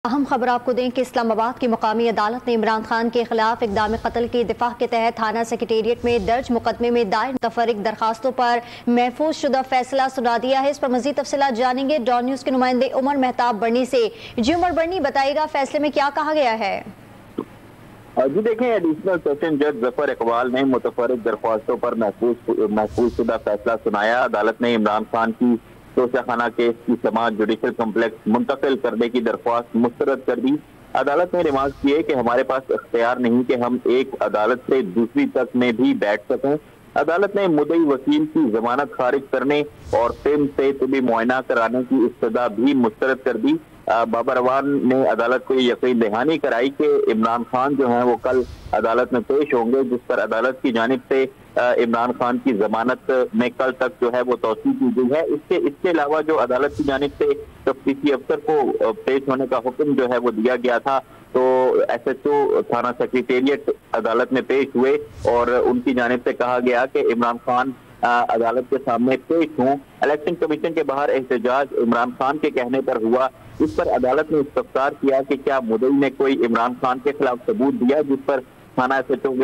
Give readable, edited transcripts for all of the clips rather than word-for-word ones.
اہم خبر آپ کو دیں کہ اسلام آباد کی مقامی عدالت نے عمران خان کے خلاف اقدام قتل کی دفاع کے تحت تھانہ سیکریٹریٹ میں درج مقدمے میں دائر متفرق درخواستوں پر محفوظ شدہ فیصلہ سنا دیا ہے۔ اس پر مزید تفصیلات جانیں گے ڈان نیوز کے نمائندے عمر مہتاب برنی سے۔ جی عمر برنی، بتائیے گا فیصلے میں کیا کہا گیا ہے؟ جی دیکھیں، ایڈیشنل سیشن جج ظفر اقبال نے متفرق درخواستوں پر محفوظ شدہ فیصلہ سنایا۔ عدالت نے عمران خان کی توشہ خانہ کیس کی سماعت جوڈیشل کمپلیکس منتقل کرنے کی درخواست مسترد کر دی۔ عدالت نے ریمارک کیے کہ ہمارے پاس اختیار نہیں کہ ہم ایک عدالت سے دوسری تک میں بھی بیٹھ سکیں۔ عدالت نے مدعی وکیل کی ضمانت خارج کرنے اور فم سے طبی معائنہ کرانے کی استدعا بھی مسترد کر دی۔ بابر اعوان نے عدالت کو یہ یقین دہانی کرائی کہ عمران خان جو ہیں وہ کل عدالت میں پیش ہوں گے، جس پر عدالت کی جانب سے عمران خان کی ضمانت میں کل تک جو ہے وہ توسیع کی گئی ہے۔ اس کے علاوہ جو عدالت کی جانب سے تفتیشی افسر کو پیش ہونے کا حکم جو ہے وہ دیا گیا تھا، تو ایس ایچ او تھانہ سیکریٹریٹ عدالت میں پیش ہوئے اور ان کی جانب سے کہا گیا کہ عمران خان عدالت کے سامنے پیش ہوں۔ الیکشن کمیشن کے باہر احتجاج عمران خان کے کہنے پر ہوا۔ اس پر عدالت نے استفسار کیا کہ کیا مدعی نے کوئی عمران خان کے خلاف ثبوت دیا، جس پر تھانہ ایس ایچ او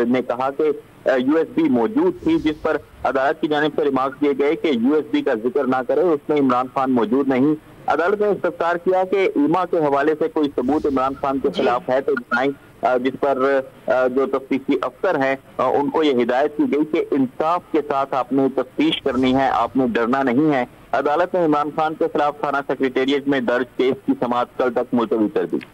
نے کہا کہ یو ایس بی موجود تھی، جس پر عدالت کی جانب سے ریمارک دیے گئے کہ یو ایس بی کا ذکر نہ کرے، اس میں عمران خان موجود نہیں۔ عدالت نے استفسار کیا کہ ایما کے حوالے سے کوئی ثبوت عمران خان کے خلاف ہے تو بتائیں، جس پر جو تفتیشی افسر ہیں ان کو یہ ہدایت کی گئی کہ انصاف کے ساتھ آپ نے تفتیش کرنی ہے، آپ نے ڈرنا نہیں ہے۔ عدالت نے عمران خان کے خلاف تھانہ سیکریٹریٹ میں درج کیس کی سماعت کل تک ملتوی کر دی۔